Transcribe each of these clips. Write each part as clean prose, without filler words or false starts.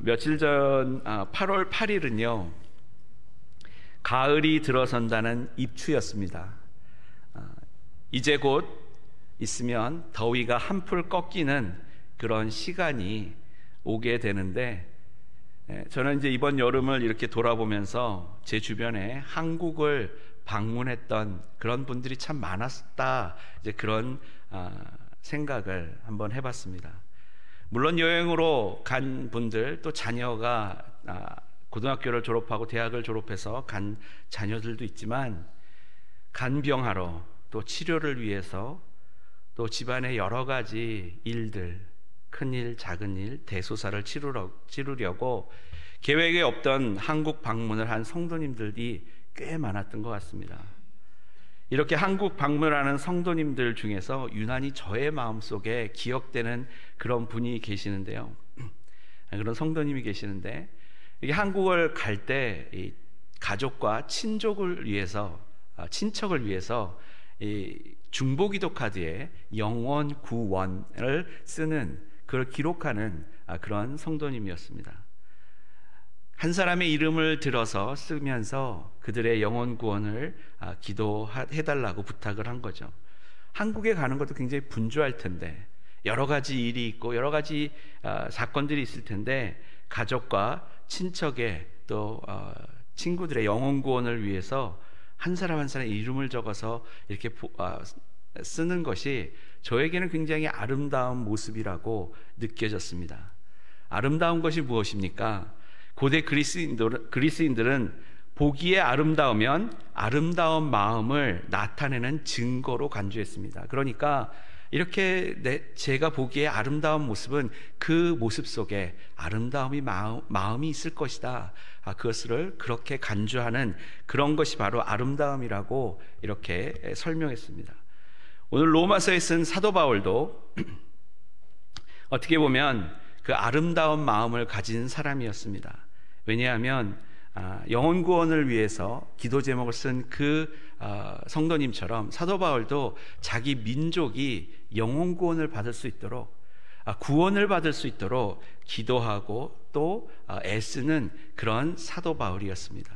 며칠 전 8월 8일은요 가을이 들어선다는 입추였습니다. 이제 곧 있으면 더위가 한풀 꺾이는 그런 시간이 오게 되는데, 저는 이제 이번 여름을 이렇게 돌아보면서 제 주변에 한국을 방문했던 그런 분들이 참 많았다, 이제 그런 생각을 한번 해봤습니다. 물론 여행으로 간 분들, 또 자녀가 고등학교를 졸업하고 대학을 졸업해서 간 자녀들도 있지만, 간병하러 또 치료를 위해서 또 집안의 여러 가지 일들, 큰일 작은일 대소사를 치르려고 계획에 없던 한국 방문을 한 성도님들이 꽤 많았던 것 같습니다. 이렇게 한국 방문하는 성도님들 중에서 유난히 저의 마음속에 기억되는 그런 분이 계시는데요, 그런 성도님이 계시는데, 이게 한국을 갈 때 가족과 친족을 위해서, 친척을 위해서 이 중보기도 카드에 영원 구원을 쓰는, 그걸 기록하는 그런 성도님이었습니다. 한 사람의 이름을 들어서 쓰면서 그들의 영혼 구원을 기도해달라고 부탁을 한 거죠. 한국에 가는 것도 굉장히 분주할 텐데, 여러 가지 일이 있고 여러 가지 사건들이 있을 텐데, 가족과 친척의 또 친구들의 영혼 구원을 위해서 한 사람 한 사람의 이름을 적어서 이렇게 쓰는 것이 저에게는 굉장히 아름다운 모습이라고 느껴졌습니다. 아름다운 것이 무엇입니까? 고대 그리스인들은 보기에 아름다우면 아름다운 마음을 나타내는 증거로 간주했습니다. 그러니까 이렇게 제가 보기에 아름다운 모습은 그 모습 속에 아름다움이 마음이 있을 것이다, 그것을 그렇게 간주하는 그런 것이 바로 아름다움이라고 이렇게 설명했습니다. 오늘 로마서에 쓴 사도 바울도 어떻게 보면 그 아름다운 마음을 가진 사람이었습니다. 왜냐하면 영혼 구원을 위해서 기도 제목을 쓴 그 성도님처럼 사도 바울도 자기 민족이 영혼 구원을 받을 수 있도록, 구원을 받을 수 있도록 기도하고 또 애쓰는 그런 사도 바울이었습니다.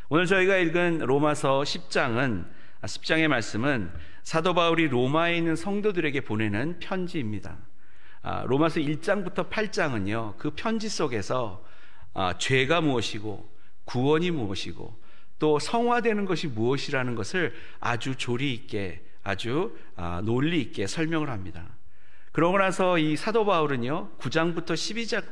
오늘 저희가 읽은 로마서 10장의 말씀은 사도 바울이 로마에 있는 성도들에게 보내는 편지입니다. 로마서 1장부터 8장은요 그 편지 속에서 죄가 무엇이고 구원이 무엇이고 또 성화되는 것이 무엇이라는 것을 아주 조리 있게, 아주 논리 있게 설명을 합니다. 그러고 나서 이 사도 바울은요 9장부터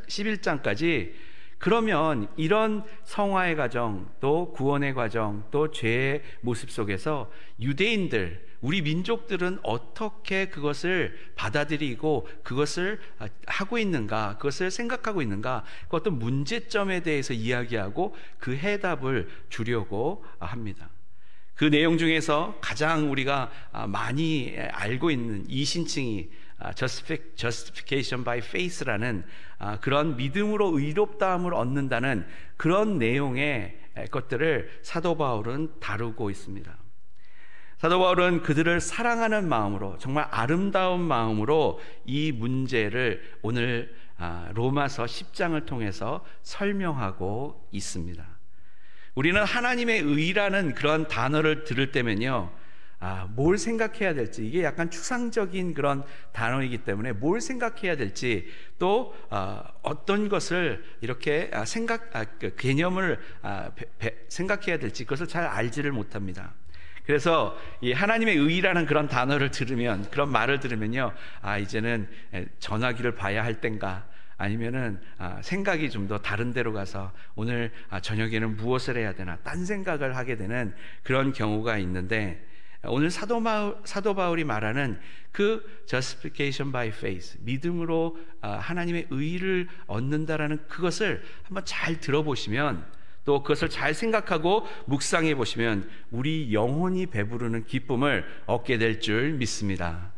11장까지 그러면 이런 성화의 과정, 또 구원의 과정, 또 죄의 모습 속에서 유대인들, 우리 민족들은 어떻게 그것을 받아들이고 그것을 하고 있는가, 그것을 생각하고 있는가, 그 어떤 문제점에 대해서 이야기하고 그 해답을 주려고 합니다. 그 내용 중에서 가장 우리가 많이 알고 있는 이신칭이 Justification by Faith라는 그런 믿음으로 의롭다함을 얻는다는 그런 내용의 것들을 사도 바울은 다루고 있습니다. 사도 바울은 그들을 사랑하는 마음으로, 정말 아름다운 마음으로 이 문제를 오늘 로마서 10장을 통해서 설명하고 있습니다. 우리는 하나님의 의라는 그런 단어를 들을 때면요 뭘 생각해야 될지, 이게 약간 추상적인 그런 단어이기 때문에 뭘 생각해야 될지, 또 어떤 것을 이렇게 개념을 생각해야 될지 그것을 잘 알지를 못합니다. 그래서 이 하나님의 의라는 그런 단어를 들으면, 그런 말을 들으면요 이제는 전화기를 봐야 할 땐가, 아니면은 생각이 좀 더 다른 데로 가서 오늘 저녁에는 무엇을 해야 되나, 딴 생각을 하게 되는 그런 경우가 있는데, 오늘 사도 바울이 말하는 그 justification by faith, 믿음으로 하나님의 의를 얻는다라는 그것을 한번 잘 들어보시면, 또 그것을 잘 생각하고 묵상해 보시면 우리 영혼이 배부르는 기쁨을 얻게 될 줄 믿습니다.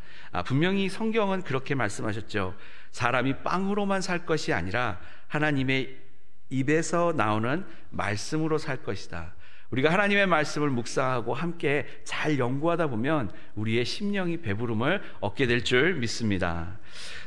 분명히 성경은 그렇게 말씀하셨죠. 사람이 빵으로만 살 것이 아니라 하나님의 입에서 나오는 말씀으로 살 것이다. 우리가 하나님의 말씀을 묵상하고 함께 잘 연구하다 보면 우리의 심령이 배부름을 얻게 될 줄 믿습니다.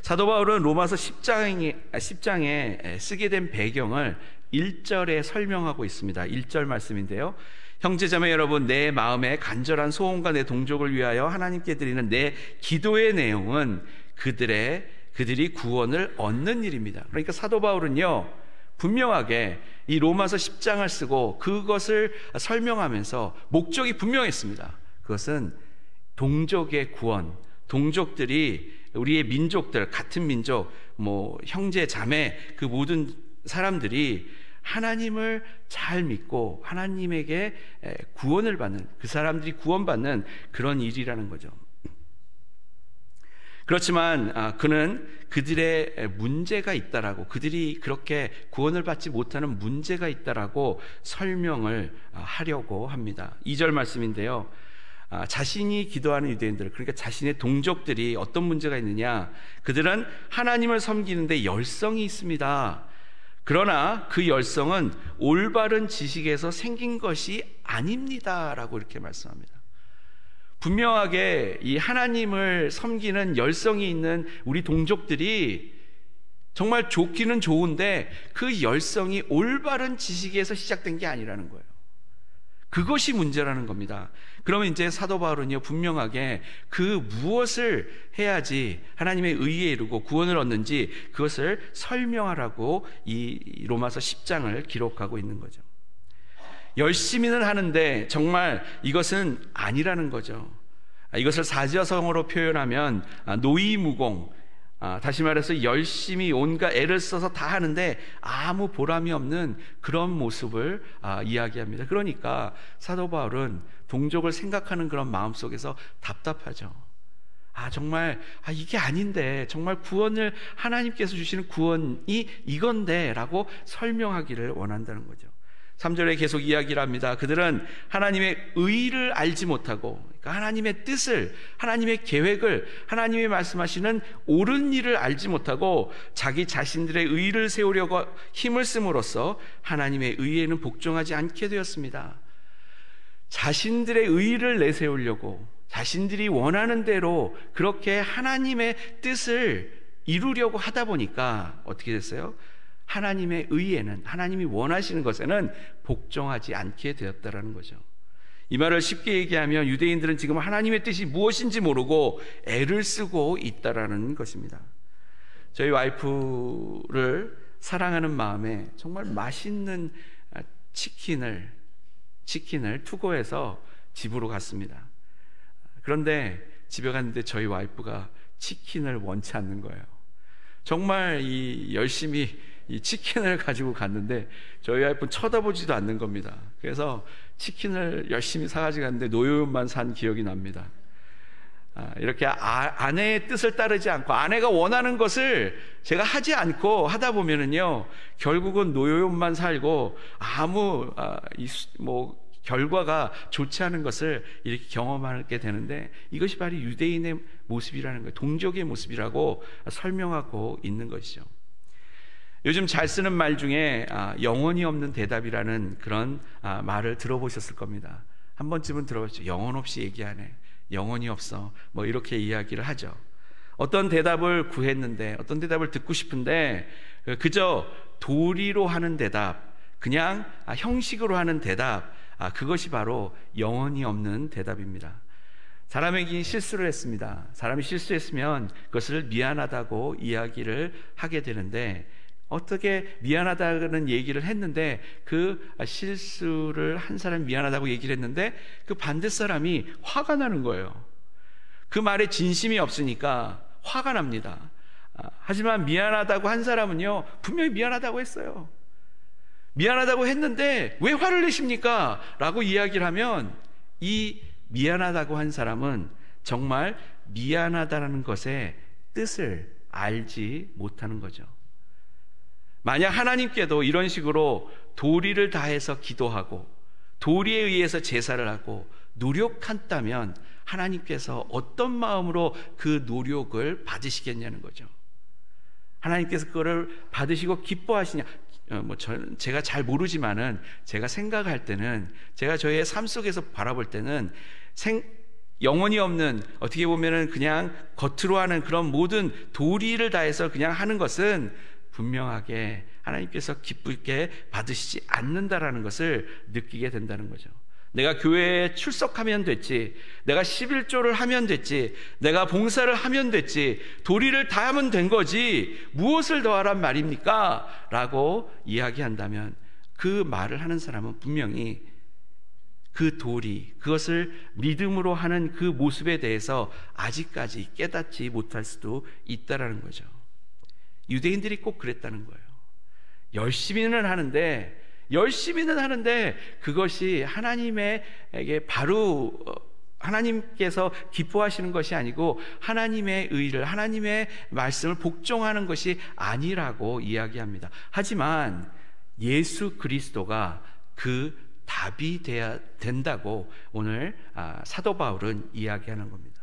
사도 바울은 로마서 10장에 쓰게 된 배경을 1절에 설명하고 있습니다. 1절 말씀인데요. 형제자매 여러분, 내 마음의 간절한 소원과 내 동족을 위하여 하나님께 드리는 내 기도의 내용은 그들이 구원을 얻는 일입니다. 그러니까 사도 바울은요, 분명하게 이 로마서 10장을 쓰고 그것을 설명하면서 목적이 분명했습니다. 그것은 동족의 구원, 동족들이 우리의 민족들, 같은 민족, 형제, 자매, 그 모든 사람들이 하나님을 잘 믿고 하나님에게 구원을 받는, 그 사람들이 구원받는 그런 일이라는 거죠. 그렇지만 그는 그들의 문제가 있다라고, 그들이 그렇게 구원을 받지 못하는 문제가 있다라고 설명을 하려고 합니다. 2절 말씀인데요. 자신이 기도하는 유대인들, 그러니까 자신의 동족들이 어떤 문제가 있느냐, 그들은 하나님을 섬기는데 열성이 있습니다. 그러나 그 열성은 올바른 지식에서 생긴 것이 아닙니다라고 이렇게 말씀합니다. 분명하게 이 하나님을 섬기는 열성이 있는 우리 동족들이 정말 좋기는 좋은데 그 열성이 올바른 지식에서 시작된 게 아니라는 거예요. 그것이 문제라는 겁니다. 그러면 이제 사도 바울은요, 분명하게 그 무엇을 해야지 하나님의 의에 이르고 구원을 얻는지 그것을 설명하라고 이 로마서 10장을 기록하고 있는 거죠. 열심히는 하는데 정말 이것은 아니라는 거죠. 이것을 사자성어로 표현하면 노이무공, 다시 말해서 열심히 온갖 애를 써서 다 하는데 아무 보람이 없는 그런 모습을 이야기합니다. 그러니까 사도 바울은 동족을 생각하는 그런 마음속에서 답답하죠. 정말 이게 아닌데, 정말 구원을 하나님께서 주시는 구원이 이건데 라고 설명하기를 원한다는 거죠. 3절에 계속 이야기를 합니다. 그들은 하나님의 의를 알지 못하고, 그러니까 하나님의 뜻을, 하나님의 계획을, 하나님이 말씀하시는 옳은 일을 알지 못하고 자기 자신들의 의를 세우려고 힘을 씀으로써 하나님의 의에는 복종하지 않게 되었습니다. 자신들의 의를 내세우려고, 자신들이 원하는 대로 그렇게 하나님의 뜻을 이루려고 하다 보니까 어떻게 됐어요? 하나님의 의에는, 하나님이 원하시는 것에는 복종하지 않게 되었다라는 거죠. 이 말을 쉽게 얘기하면 유대인들은 지금 하나님의 뜻이 무엇인지 모르고 애를 쓰고 있다라는 것입니다. 저희 와이프를 사랑하는 마음에 정말 맛있는 치킨을 투고해서 집으로 갔습니다. 그런데 집에 갔는데 저희 와이프가 치킨을 원치 않는 거예요. 정말 열심히 이 치킨을 가지고 갔는데 저희 와이프는 쳐다보지도 않는 겁니다. 그래서 치킨을 열심히 사가지고 갔는데 노요요만 산 기억이 납니다. 이렇게 아내의 뜻을 따르지 않고 아내가 원하는 것을 제가 하지 않고 하다 보면은요, 결국은 노요요만 살고 아무 결과가 좋지 않은 것을 이렇게 경험하게 되는데, 이것이 바로 유대인의 모습이라는 거예요. 동족의 모습이라고 설명하고 있는 것이죠. 요즘 잘 쓰는 말 중에 영혼이 없는 대답이라는 그런 말을 들어보셨을 겁니다. 한 번쯤은 들어보셨죠. 영혼 없이 얘기하네, 영혼이 없어, 이렇게 이야기를 하죠. 어떤 대답을 구했는데, 어떤 대답을 듣고 싶은데 그저 도리로 하는 대답, 그냥 형식으로 하는 대답, 그것이 바로 영혼이 없는 대답입니다. 사람에게 실수를 했습니다. 사람이 실수했으면 그것을 미안하다고 이야기를 하게 되는데, 어떻게 미안하다는 얘기를 했는데, 그 실수를 한 사람이 미안하다고 얘기를 했는데 그 반대 사람이 화가 나는 거예요. 그 말에 진심이 없으니까 화가 납니다. 하지만 미안하다고 한 사람은요, 분명히 미안하다고 했어요. 미안하다고 했는데 왜 화를 내십니까? 라고 이야기를 하면 이 미안하다고 한 사람은 정말 미안하다는 것의 뜻을 알지 못하는 거죠. 만약 하나님께도 이런 식으로 도리를 다해서 기도하고 도리에 의해서 제사를 하고 노력한다면 하나님께서 어떤 마음으로 그 노력을 받으시겠냐는 거죠. 하나님께서 그거를 받으시고 기뻐하시냐? 제가 잘 모르지만은 제가 생각할 때는, 제가 저의 삶 속에서 바라볼 때는 영혼이 없는, 어떻게 보면은 그냥 겉으로 하는 그런 모든 도리를 다해서 그냥 하는 것은 분명하게 하나님께서 기쁘게 받으시지 않는다라는 것을 느끼게 된다는 거죠. 내가 교회에 출석하면 됐지, 내가 11조를 하면 됐지, 내가 봉사를 하면 됐지, 도리를 다 하면 된 거지, 무엇을 더하란 말입니까? 라고 이야기한다면, 그 말을 하는 사람은 분명히 그 도리, 그것을 믿음으로 하는 그 모습에 대해서 아직까지 깨닫지 못할 수도 있다라는 거죠. 유대인들이 꼭 그랬다는 거예요. 열심히는 하는데 그것이 하나님에게 바로 하나님께서 기뻐하시는 것이 아니고 하나님의 의를, 하나님의 말씀을 복종하는 것이 아니라고 이야기합니다. 하지만 예수 그리스도가 그 답이 돼야 된다고 오늘 사도 바울은 이야기하는 겁니다.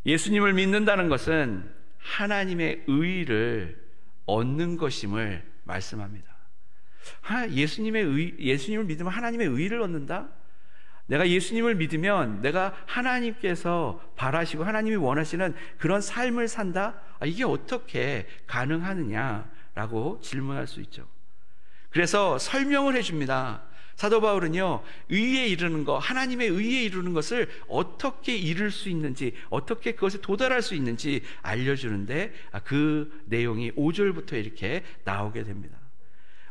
예수님을 믿는다는 것은 하나님의 의를 얻는 것임을 말씀합니다. 예수님을 믿으면 하나님의 의를 얻는다? 내가 예수님을 믿으면 내가 하나님께서 바라시고 하나님이 원하시는 그런 삶을 산다? 이게 어떻게 가능하느냐라고 질문할 수 있죠. 그래서 설명을 해줍니다. 사도 바울은요, 의에 이르는 것, 하나님의 의에 이르는 것을 어떻게 이룰 수 있는지, 어떻게 그것에 도달할 수 있는지 알려주는데, 그 내용이 5절부터 이렇게 나오게 됩니다.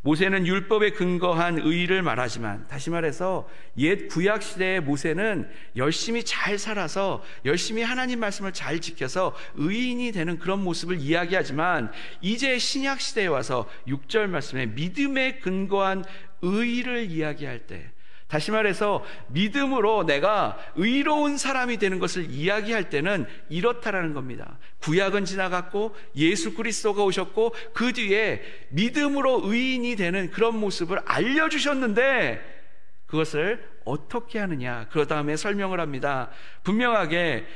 모세는 율법에 근거한 의를 말하지만, 다시 말해서 옛 구약 시대의 모세는 열심히 잘 살아서 열심히 하나님 말씀을 잘 지켜서 의인이 되는 그런 모습을 이야기하지만, 이제 신약 시대에 와서 6절 말씀에 믿음에 근거한 의를 이야기할 때, 다시 말해서 믿음으로 내가 의로운 사람이 되는 것을 이야기할 때는 이렇다라는 겁니다. 구약은 지나갔고 예수 그리스도가 오셨고 그 뒤에 믿음으로 의인이 되는 그런 모습을 알려주셨는데, 그것을 어떻게 하느냐, 그 다음에 설명을 합니다. 분명하게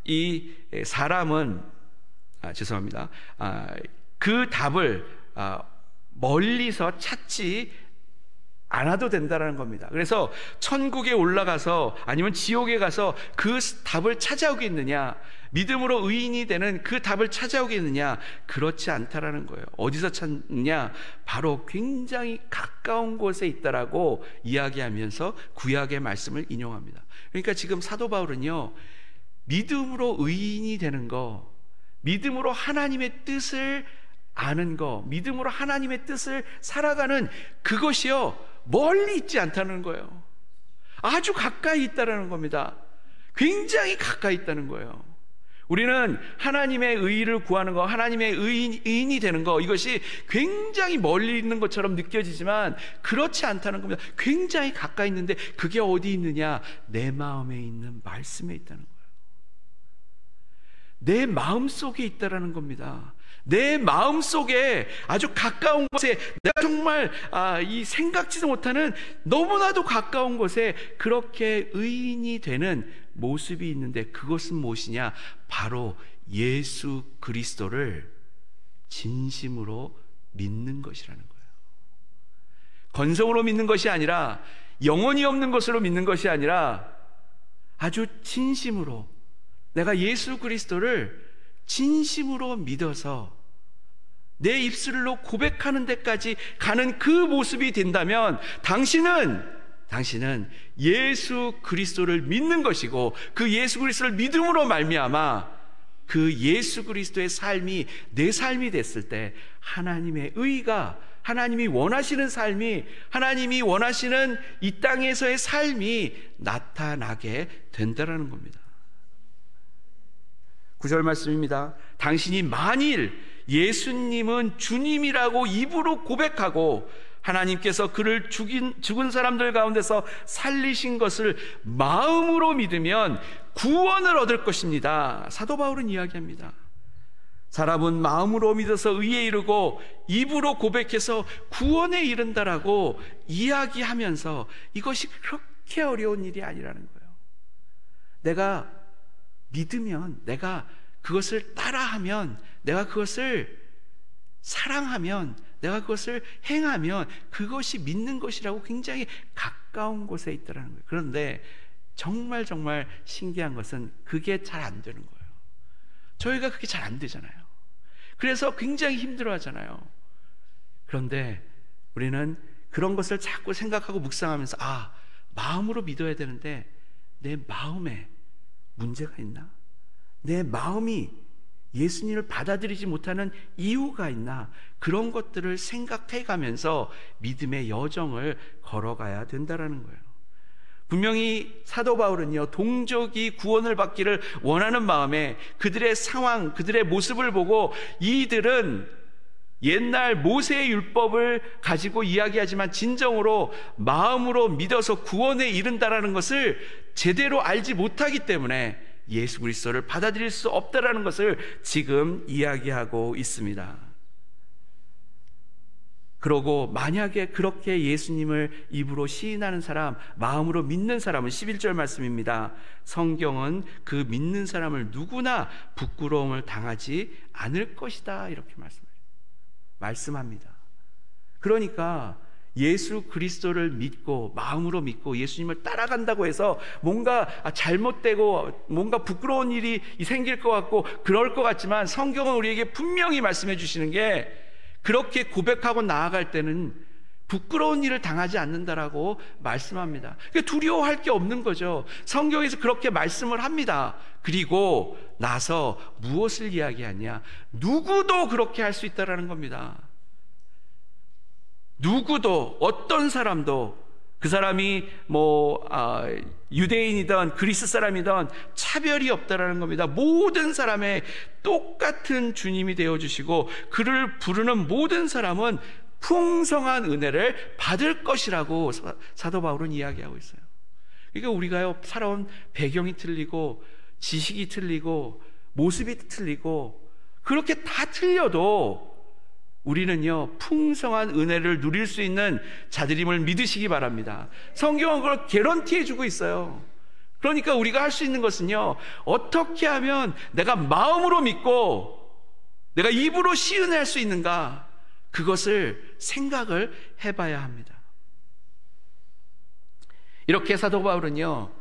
이 사람은 그 답을 멀리서 찾지 않아도 된다는 겁니다. 그래서 천국에 올라가서 아니면 지옥에 가서 그 답을 찾아오겠느냐, 믿음으로 의인이 되는 그 답을 찾아오겠느냐, 그렇지 않다라는 거예요. 어디서 찾느냐? 바로 굉장히 가까운 곳에 있다라고 이야기하면서 구약의 말씀을 인용합니다. 그러니까 지금 사도 바울은요, 믿음으로 의인이 되는 거, 믿음으로 하나님의 뜻을 아는 거, 믿음으로 하나님의 뜻을 살아가는 그것이요, 멀리 있지 않다는 거예요. 아주 가까이 있다는 겁니다. 굉장히 가까이 있다는 거예요. 우리는 하나님의 의를 구하는 거, 하나님의 의인이 되는 거, 이것이 굉장히 멀리 있는 것처럼 느껴지지만 그렇지 않다는 겁니다. 굉장히 가까이 있는데 그게 어디 있느냐? 내 마음에 있는 말씀에 있다는 거예요. 내 마음 속에 있다라는 겁니다. 내 마음 속에 아주 가까운 곳에, 내가 정말 이 생각지도 못하는 너무나도 가까운 곳에 그렇게 의인이 되는 모습이 있는데, 그것은 무엇이냐? 바로 예수 그리스도를 진심으로 믿는 것이라는 거예요. 건성으로 믿는 것이 아니라, 영혼이 없는 것으로 믿는 것이 아니라, 아주 진심으로 내가 예수 그리스도를 진심으로 믿어서 내 입술로 고백하는 데까지 가는 그 모습이 된다면, 당신은 예수 그리스도를 믿는 것이고, 그 예수 그리스도를 믿음으로 말미암아 그 예수 그리스도의 삶이 내 삶이 됐을 때 하나님의 의가, 하나님이 원하시는 삶이, 하나님이 원하시는 이 땅에서의 삶이 나타나게 된다라는 겁니다. 9절 말씀입니다. 당신이 만일 예수님은 주님이라고 입으로 고백하고 하나님께서 그를 죽은 사람들 가운데서 살리신 것을 마음으로 믿으면 구원을 얻을 것입니다. 사도 바울은 이야기합니다. 사람은 마음으로 믿어서 의에 이르고 입으로 고백해서 구원에 이른다라고 이야기하면서, 이것이 그렇게 어려운 일이 아니라는 거예요. 내가 믿으면, 내가 그것을 따라하면, 내가 그것을 사랑하면 내가 그것을 행하면 그것이 믿는 것이라고 굉장히 가까운 곳에 있더라는 거예요. 그런데 정말 신기한 것은 그게 잘 안 되는 거예요. 저희가 그게 잘 안 되잖아요. 그래서 굉장히 힘들어 하잖아요. 그런데 우리는 그런 것을 자꾸 생각하고 묵상하면서 마음으로 믿어야 되는데 내 마음에 문제가 있나? 내 마음이 예수님을 받아들이지 못하는 이유가 있나? 그런 것들을 생각해 가면서 믿음의 여정을 걸어가야 된다라는 거예요. 분명히 사도 바울은요, 동족이 구원을 받기를 원하는 마음에 그들의 상황, 그들의 모습을 보고 이들은 옛날 모세의 율법을 가지고 이야기하지만 진정으로 마음으로 믿어서 구원에 이른다라는 것을 제대로 알지 못하기 때문에 예수 그리스도를 받아들일 수 없다라는 것을 지금 이야기하고 있습니다. 그러고 만약에 그렇게 예수님을 입으로 시인하는 사람, 마음으로 믿는 사람은 11절 말씀입니다. 성경은 그 믿는 사람을 누구나 부끄러움을 당하지 않을 것이다, 이렇게 말씀합니다. 그러니까 예수 그리스도를 믿고 마음으로 믿고 예수님을 따라간다고 해서 뭔가 잘못되고 뭔가 부끄러운 일이 생길 것 같고 그럴 것 같지만 성경은 우리에게 분명히 말씀해 주시는 게 그렇게 고백하고 나아갈 때는 부끄러운 일을 당하지 않는다라고 말씀합니다. 그러니까 두려워할 게 없는 거죠. 성경에서 그렇게 말씀을 합니다. 그리고 나서 무엇을 이야기하냐? 누구도 그렇게 할 수 있다라는 겁니다. 누구도, 어떤 사람도, 그 사람이 유대인이든 그리스 사람이든 차별이 없다라는 겁니다. 모든 사람의 똑같은 주님이 되어주시고 그를 부르는 모든 사람은 풍성한 은혜를 받을 것이라고 사도 바울은 이야기하고 있어요. 그러니까 우리가요, 살아온 배경이 틀리고 지식이 틀리고 모습이 틀리고 그렇게 다 틀려도 우리는요, 풍성한 은혜를 누릴 수 있는 자들임을 믿으시기 바랍니다. 성경은 그걸 개런티해 주고 있어요. 그러니까 우리가 할 수 있는 것은요, 어떻게 하면 내가 마음으로 믿고 내가 입으로 시인할 수 있는가, 그것을 생각을 해봐야 합니다. 이렇게 사도 바울은요,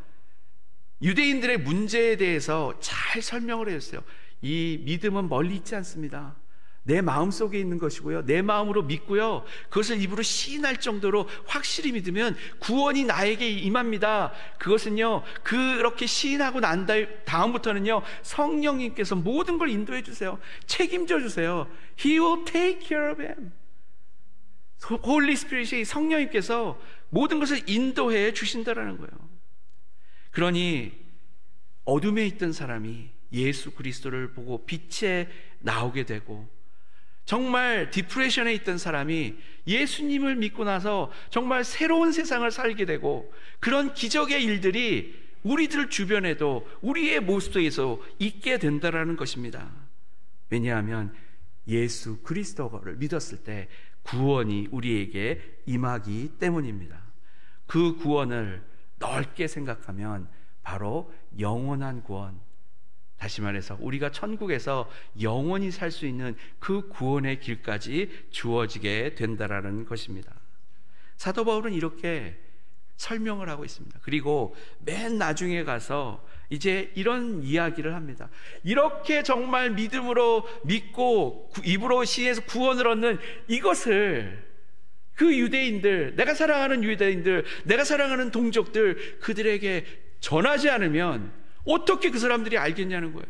유대인들의 문제에 대해서 잘 설명을 해줬어요. 이 믿음은 멀리 있지 않습니다. 내 마음속에 있는 것이고요, 내 마음으로 믿고요, 그것을 입으로 시인할 정도로 확실히 믿으면 구원이 나에게 임합니다. 그것은요, 그렇게 시인하고 난 다음부터는요, 성령님께서 모든 걸 인도해 주세요. 책임져 주세요. He will take care of him. Holy Spirit이, 성령님께서 모든 것을 인도해 주신다라는 거예요. 그러니 어둠에 있던 사람이 예수 그리스도를 보고 빛에 나오게 되고, 정말 디프레션에 있던 사람이 예수님을 믿고 나서 정말 새로운 세상을 살게 되고, 그런 기적의 일들이 우리들 주변에도 우리의 모습 속에서 있게 된다라는 것입니다. 왜냐하면 예수 그리스도를 믿었을 때 구원이 우리에게 임하기 때문입니다. 그 구원을 넓게 생각하면 바로 영원한 구원, 다시 말해서 우리가 천국에서 영원히 살 수 있는 그 구원의 길까지 주어지게 된다라는 것입니다. 사도 바울은 이렇게 설명을 하고 있습니다. 그리고 맨 나중에 가서 이제 이런 이야기를 합니다. 이렇게 정말 믿음으로 믿고 입으로 시해서 구원을 얻는 이것을 그 유대인들, 내가 사랑하는 유대인들, 내가 사랑하는 동족들, 그들에게 전하지 않으면 어떻게 그 사람들이 알겠냐는 거예요.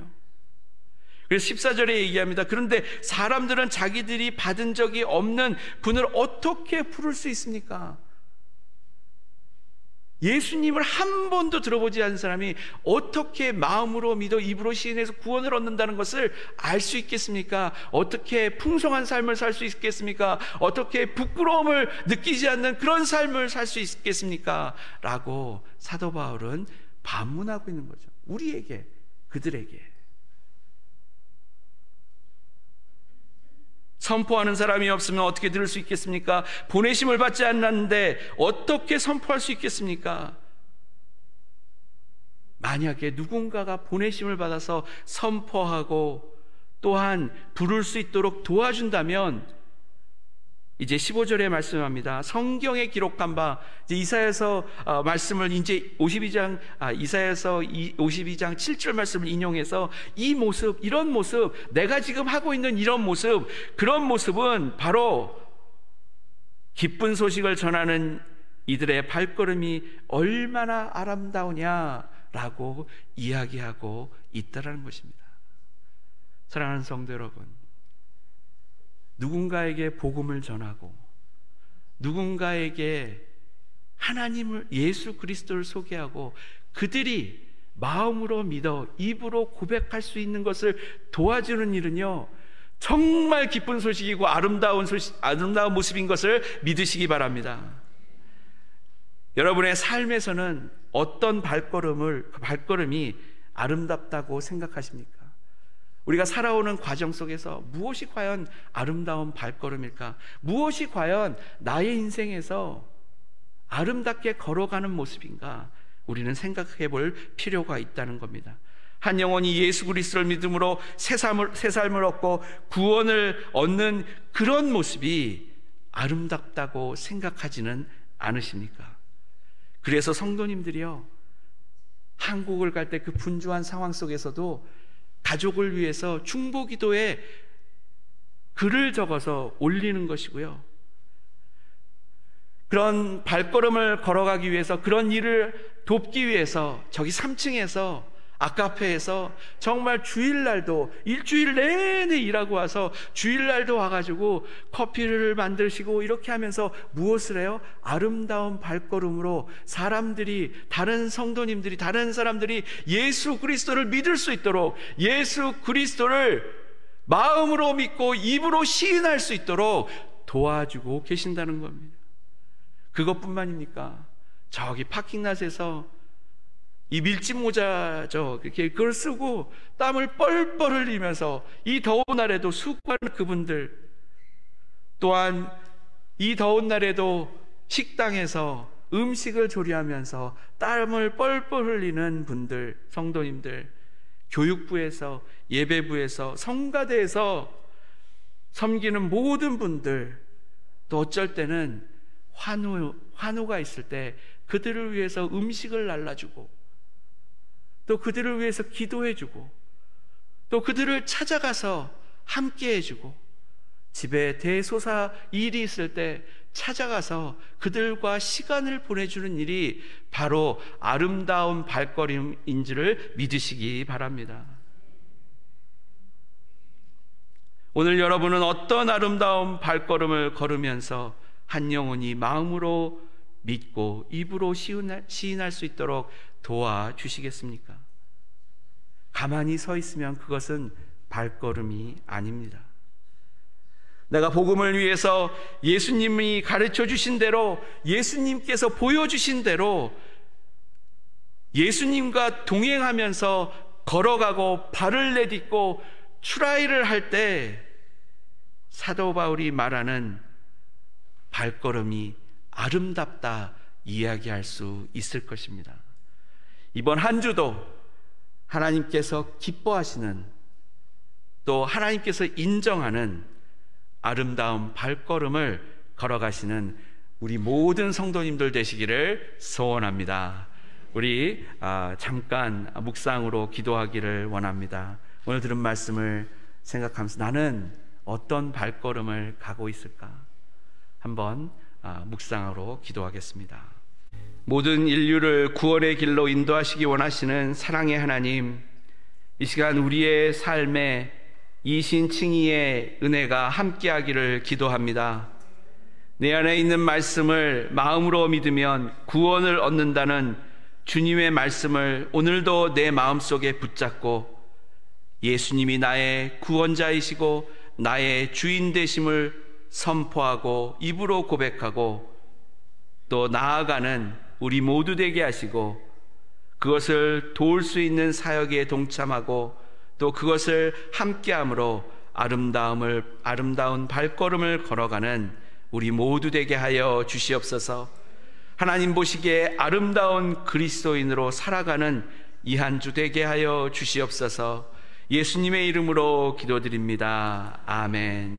그래서 14절에 얘기합니다. 그런데 사람들은 자기들이 받은 적이 없는 분을 어떻게 부를 수 있습니까? 예수님을 한 번도 들어보지 않은 사람이 어떻게 마음으로 믿어 입으로 시인해서 구원을 얻는다는 것을 알 수 있겠습니까? 어떻게 풍성한 삶을 살 수 있겠습니까? 어떻게 부끄러움을 느끼지 않는 그런 삶을 살 수 있겠습니까? 라고 사도 바울은 반문하고 있는 거죠. 우리에게, 그들에게. 선포하는 사람이 없으면 어떻게 들을 수 있겠습니까? 보내심을 받지 않았는데 어떻게 선포할 수 있겠습니까? 만약에 누군가가 보내심을 받아서 선포하고 또한 부를 수 있도록 도와준다면 이제 15절에 말씀합니다. 성경에 기록한 바, 이제 이사야서 말씀을 이제 52장 이사야서 52장 7절 말씀을 인용해서 이 모습, 이런 모습, 내가 지금 하고 있는 이런 모습, 그런 모습은 바로 기쁜 소식을 전하는 이들의 발걸음이 얼마나 아름다우냐라고 이야기하고 있다라는 것입니다. 사랑하는 성도 여러분, 누군가에게 복음을 전하고 누군가에게 하나님을, 예수 그리스도를 소개하고 그들이 마음으로 믿어 입으로 고백할 수 있는 것을 도와주는 일은요, 정말 기쁜 소식이고 아름다운 모습인 것을 믿으시기 바랍니다. 여러분의 삶에서는 어떤 발걸음이 아름답다고 생각하십니까? 우리가 살아오는 과정 속에서 무엇이 과연 아름다운 발걸음일까? 무엇이 과연 나의 인생에서 아름답게 걸어가는 모습인가? 우리는 생각해 볼 필요가 있다는 겁니다. 한 영혼이 예수 그리스도를 믿음으로 새 삶을 얻고 구원을 얻는 그런 모습이 아름답다고 생각하지는 않으십니까? 그래서 성도님들이요, 한국을 갈 때 그 분주한 상황 속에서도 가족을 위해서 중보기도에 글을 적어서 올리는 것이고요, 그런 발걸음을 걸어가기 위해서, 그런 일을 돕기 위해서 저기 3층에서 아카페에서 정말 주일날도 일주일 내내 일하고 와서 주일날도 와가지고 커피를 만드시고 이렇게 하면서 무엇을 해요? 아름다운 발걸음으로 사람들이, 다른 성도님들이, 다른 사람들이 예수 그리스도를 믿을 수 있도록, 예수 그리스도를 마음으로 믿고 입으로 시인할 수 있도록 도와주고 계신다는 겁니다. 그것뿐만입니까? 저기 파킹랏에서 이 밀짚 모자죠, 그걸 쓰고 땀을 뻘뻘 흘리면서 이 더운 날에도 수고하는 그분들, 또한 이 더운 날에도 식당에서 음식을 조리하면서 땀을 뻘뻘 흘리는 분들, 성도님들, 교육부에서, 예배부에서, 성가대에서 섬기는 모든 분들, 또 어쩔 때는 환우가 있을 때 그들을 위해서 음식을 날라주고, 또 그들을 위해서 기도해주고, 또 그들을 찾아가서 함께 해주고, 집에 대소사 일이 있을 때 찾아가서 그들과 시간을 보내주는 일이 바로 아름다운 발걸음인지를 믿으시기 바랍니다. 오늘 여러분은 어떤 아름다운 발걸음을 걸으면서 한 영혼이 마음으로 믿고 입으로 시인할 수 있도록 도와주시겠습니까? 가만히 서 있으면 그것은 발걸음이 아닙니다. 내가 복음을 위해서 예수님이 가르쳐 주신 대로, 예수님께서 보여주신 대로 예수님과 동행하면서 걸어가고 발을 내딛고 출하일을 할 때 사도 바울이 말하는 발걸음이 아름답다 이야기할 수 있을 것입니다. 이번 한 주도 하나님께서 기뻐하시는, 또 하나님께서 인정하는 아름다운 발걸음을 걸어가시는 우리 모든 성도님들 되시기를 소원합니다. 우리 잠깐 묵상으로 기도하기를 원합니다. 오늘 들은 말씀을 생각하면서 나는 어떤 발걸음을 가고 있을까? 한번 묵상으로 기도하겠습니다. 모든 인류를 구원의 길로 인도하시기 원하시는 사랑의 하나님, 이 시간 우리의 삶에 이신칭의의 은혜가 함께하기를 기도합니다. 내 안에 있는 말씀을 마음으로 믿으면 구원을 얻는다는 주님의 말씀을 오늘도 내 마음속에 붙잡고 예수님이 나의 구원자이시고 나의 주인 되심을 선포하고 입으로 고백하고 또 나아가는 우리 모두 되게 하시고, 그것을 도울 수 있는 사역에 동참하고 또 그것을 함께함으로 아름다운 발걸음을 걸어가는 우리 모두 되게 하여 주시옵소서. 하나님 보시기에 아름다운 그리스도인으로 살아가는 이 한 주 되게 하여 주시옵소서. 예수님의 이름으로 기도드립니다. 아멘.